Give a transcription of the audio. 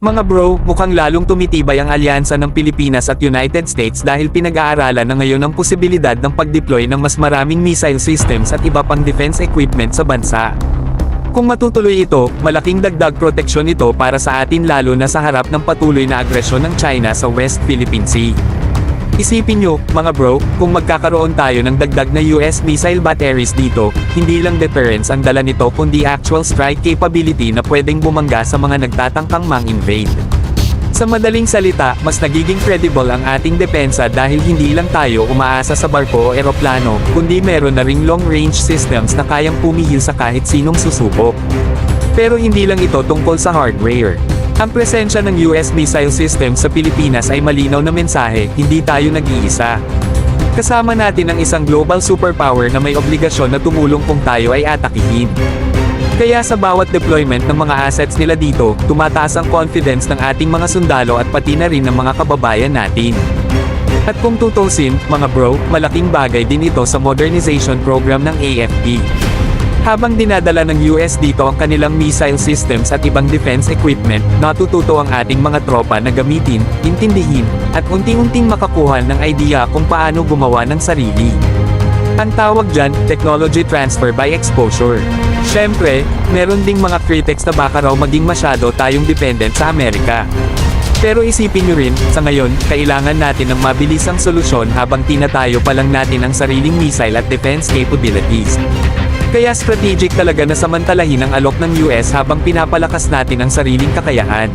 Mga bro, mukhang lalong tumitibay ang alyansa ng Pilipinas at United States dahil pinag-aaralan na ngayon ang posibilidad ng pag-deploy ng mas maraming missile systems at iba pang defense equipment sa bansa. Kung matutuloy ito, malaking dagdag proteksyon ito para sa atin lalo na sa harap ng patuloy na agresyon ng China sa West Philippine Sea. Isipin nyo, mga bro, kung magkakaroon tayo ng dagdag na US missile batteries dito, hindi lang deterrence ang dala nito kundi actual strike capability na pwedeng bumangga sa mga nagtatangkang mang-invade. Sa madaling salita, mas nagiging credible ang ating depensa dahil hindi lang tayo umaasa sa barko o eroplano, kundi meron na ring long-range systems na kayang pumihil sa kahit sinong susubok. Pero hindi lang ito tungkol sa hardware. Ang presensya ng US missile system sa Pilipinas ay malinaw na mensahe, hindi tayo nag-iisa. Kasama natin ang isang global superpower na may obligasyon na tumulong kung tayo ay atakihin. Kaya sa bawat deployment ng mga assets nila dito, tumataas ang confidence ng ating mga sundalo at pati na rin ng mga kababayan natin. At kung tutusin, mga bro, malaking bagay din ito sa modernization program ng AFP. Habang dinadala ng US dito ang kanilang missile systems at ibang defense equipment, natututo ang ating mga tropa na gamitin, intindihin, at unti-unting makakuha ng idea kung paano gumawa ng sarili. Ang tawag dyan, technology transfer by exposure. Siyempre, meron ding mga critics na baka raw maging masyado tayong dependent sa Amerika. Pero isipin nyo rin, sa ngayon, kailangan natin ng mabilisang solusyon habang tinatayo pa lang natin ang sariling missile at defense capabilities. Kaya strategic talaga na samantalahin ang alok ng US habang pinapalakas natin ang sariling kakayahan.